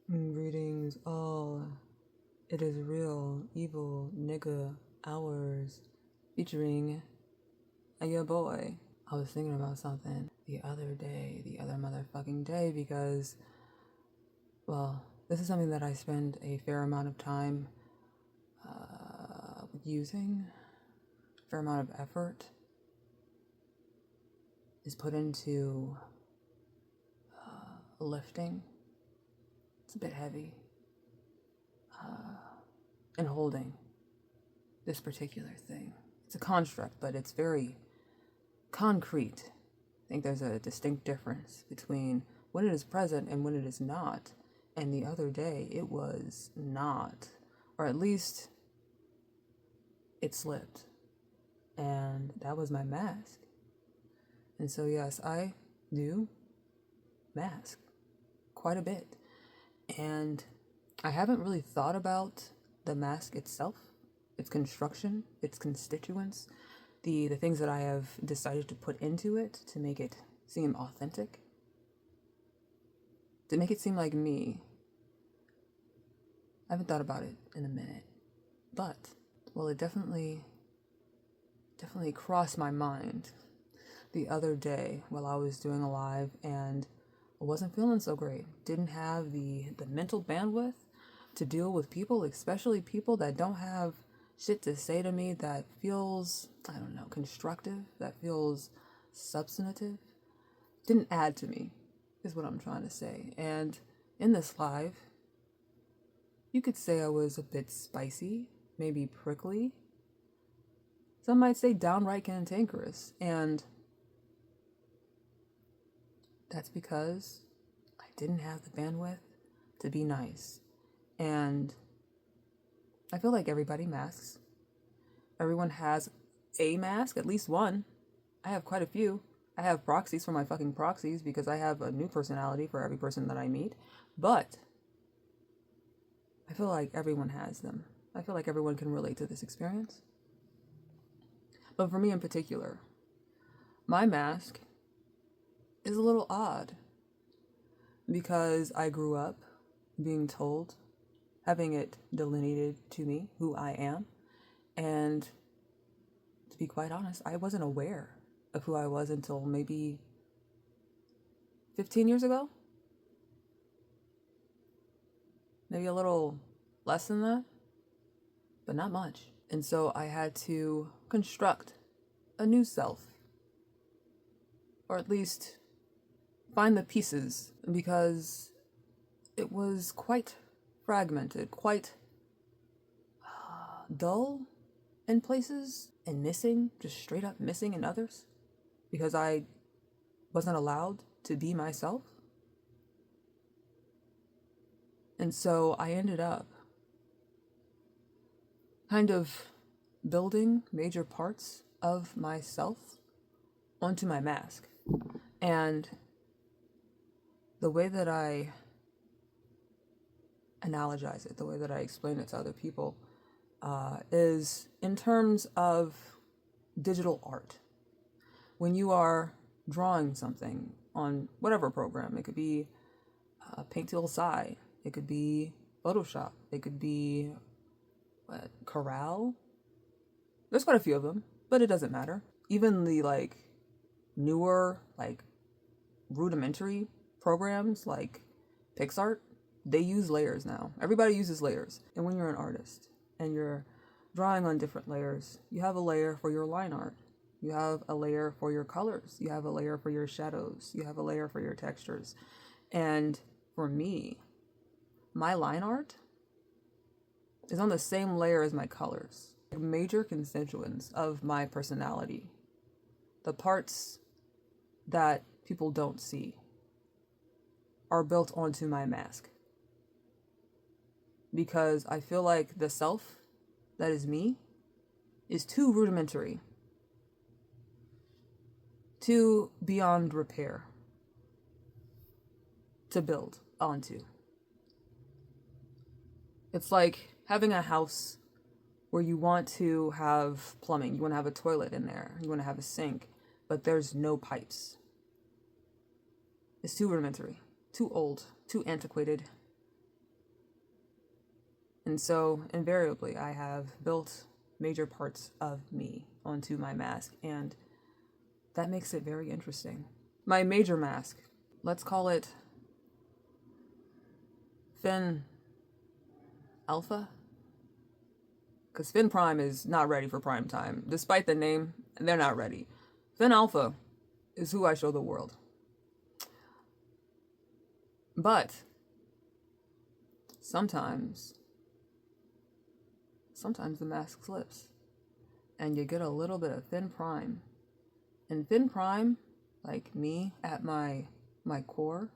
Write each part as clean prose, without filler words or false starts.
Greetings, all. It is real, evil, nigga, hours, featuring your boy. I was thinking about something the other motherfucking day, because, well, this is something that I spend a fair amount of time using, a fair amount of effort is put into lifting. It's a bit heavy. And holding this particular thing. It's a construct, but it's very concrete. I think there's a distinct difference between when it is present and when it is not. And the other day, it was not. Or at least, it slipped. And that was my mask. And so, yes, I do mask quite a bit. And I haven't really thought about the mask itself, its construction, its constituents, the things that I have decided to put into it to make it seem authentic, to make it seem like me. I haven't thought about it in a minute, but, well, it definitely crossed my mind the other day while I was doing a live, and I wasn't feeling so great. Didn't have the mental bandwidth to deal with people, especially people that don't have shit to say to me that feels, I don't know, constructive, that feels substantive. Didn't add to me, is what I'm trying to say. And in this live, you could say I was a bit spicy, maybe prickly. Some might say downright cantankerous. And that's because I didn't have the bandwidth to be nice. And I feel like everybody masks. Everyone has a mask, at least one. I have quite a few. I have proxies for my fucking proxies because I have a new personality for every person that I meet. But I feel like everyone has them. I feel like everyone can relate to this experience. But for me in particular, my mask is a little odd because I grew up being told, having it delineated to me who I am. And to be quite honest, I wasn't aware of who I was until maybe 15 years ago. Maybe a little less than that, but not much. And so I had to construct a new self, or at least find the pieces, because it was quite fragmented, quite dull in places, and missing, just straight up missing in others, because I wasn't allowed to be myself. And so I ended up kind of building major parts of myself onto my mask. And the way that I analogize it, the way that I explain it to other people, is in terms of digital art. When you are drawing something on whatever program, it could be Paint.ll, it could be Photoshop, it could be Corel. There's quite a few of them, but it doesn't matter. Even the newer rudimentary programs like PixArt, they use layers now. Everybody uses layers. And when you're an artist and you're drawing on different layers, you have a layer for your line art. You have a layer for your colors. You have a layer for your shadows. You have a layer for your textures. And for me, my line art is on the same layer as my colors. Major constituents of my personality, the parts that people don't see, are built onto my mask. Because I feel like the self that is me is too rudimentary, too beyond repair to build onto. It's like having a house where you want to have plumbing, you want to have a toilet in there, you want to have a sink, but there's no pipes. It's too rudimentary, too old, too antiquated, And so, invariably, I have built major parts of me onto my mask, and that makes it very interesting. My major mask, let's call it Finn Alpha, because Finn Prime is not ready for prime time. Despite the name, they're not ready. Finn Alpha is who I show the world. But sometimes the mask slips and you get a little bit of Finn Prime. And Finn Prime, like me at my core,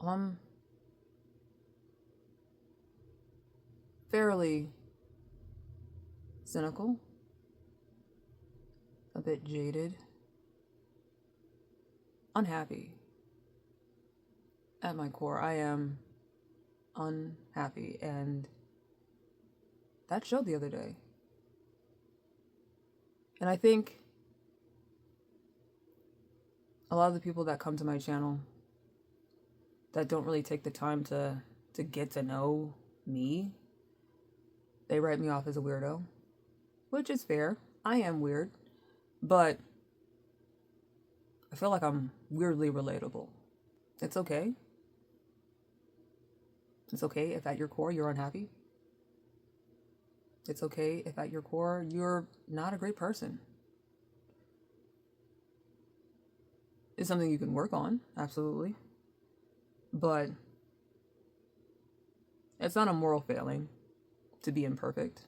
I'm fairly cynical, a bit jaded, unhappy. At my core, I am unhappy, and that showed the other day. And I think a lot of the people that come to my channel that don't really take the time to get to know me, they write me off as a weirdo, which is fair. I am weird, but I feel like I'm weirdly relatable. It's okay. It's okay if at your core you're unhappy. It's okay if at your core you're not a great person. It's something you can work on, absolutely. But it's not a moral failing to be imperfect,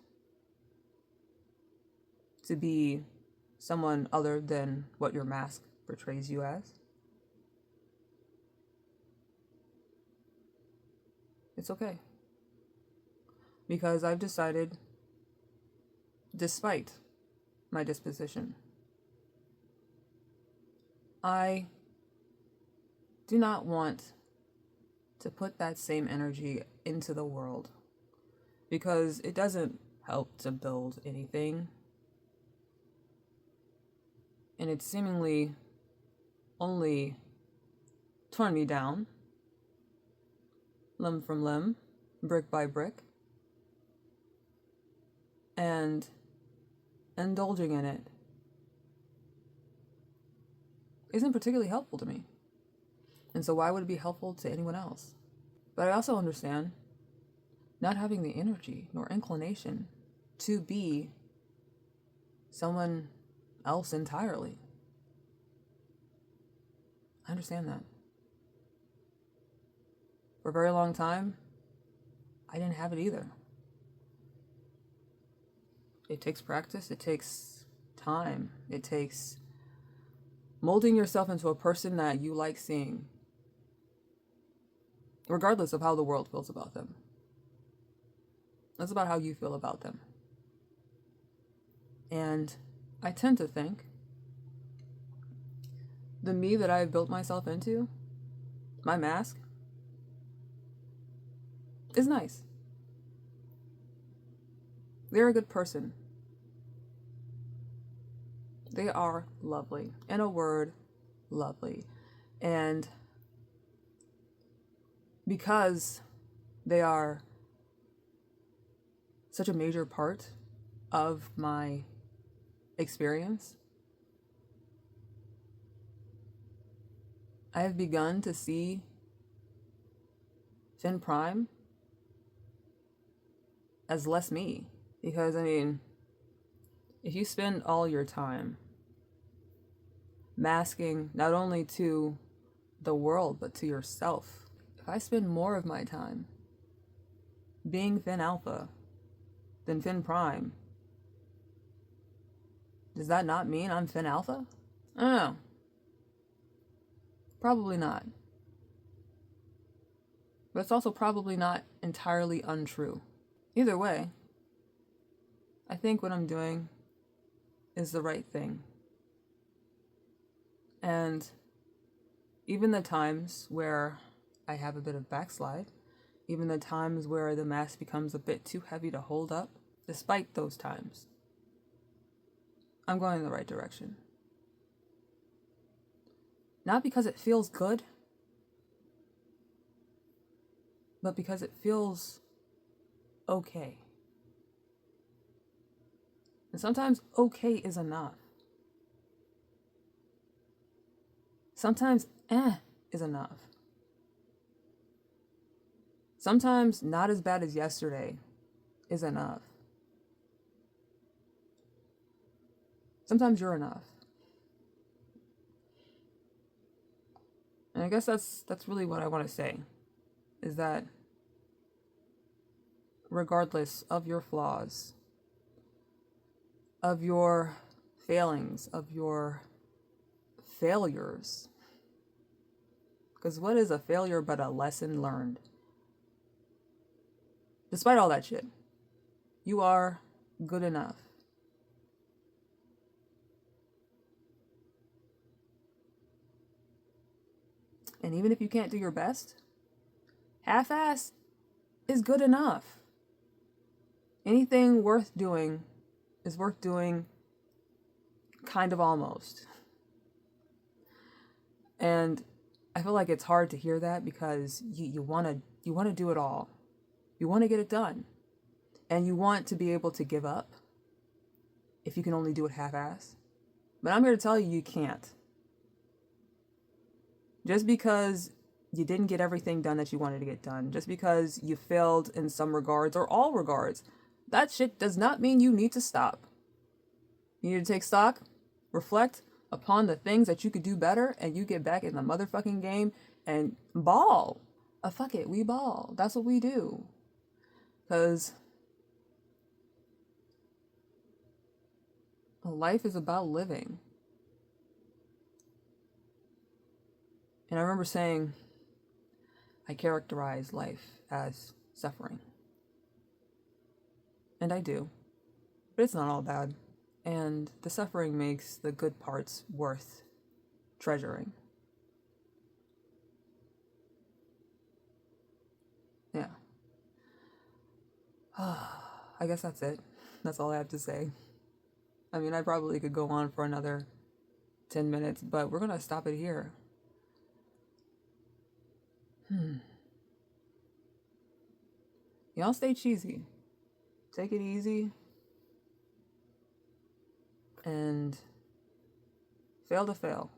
to be someone other than what your mask portrays you as. It's okay. Because I've decided, despite my disposition, I do not want to put that same energy into the world, because it doesn't help to build anything. And it's seemingly only torn me down, limb from limb, brick by brick. And indulging in it isn't particularly helpful to me. And so why would it be helpful to anyone else? But I also understand not having the energy nor inclination to be someone else entirely. I understand that. For a very long time, I didn't have it either. It takes practice, it takes time, it takes molding yourself into a person that you like seeing, regardless of how the world feels about them. That's about how you feel about them. And I tend to think the me that I've built myself into, my mask, is nice. They're a good person. They are lovely. In a word, lovely. And because they are such a major part of my experience, I have begun to see Finn Prime as less me. Because, I mean, if you spend all your time masking not only to the world, but to yourself, if I spend more of my time being Finn Alpha than Finn Prime, does that not mean I'm Finn Alpha? I don't know. Probably not. But it's also probably not entirely untrue. Either way, I think what I'm doing is the right thing. And even the times where I have a bit of backslide, even the times where the mask becomes a bit too heavy to hold up, despite those times, I'm going in the right direction. Not because it feels good, but because it feels okay. And sometimes okay is enough. Sometimes is enough. Sometimes not as bad as yesterday is enough. Sometimes you're enough. And I guess that's really what I want to say, is that regardless of your flaws, of your failings, of your failures, because what is a failure but a lesson learned? Despite all that shit, you are good enough. And even if you can't do your best, half-ass is good enough. Anything worth doing is worth doing kind of almost. And I feel like it's hard to hear that because you want to do it all. You want to get it done. And you want to be able to give up if you can only do it half-ass. But I'm here to tell you, you can't. Just because you didn't get everything done that you wanted to get done, just because you failed in some regards or all regards, that shit does not mean you need to stop. You need to take stock, reflect upon the things that you could do better, and you get back in the motherfucking game and ball. Fuck it, we ball. That's what we do. Because life is about living. And I remember saying, I characterize life as suffering. And I do. But it's not all bad. And the suffering makes the good parts worth treasuring. Yeah. I guess that's it. That's all I have to say. I mean, I probably could go on for another 10 minutes, but we're going to stop it here. Y'all stay cheesy. Take it easy. And fail to fail.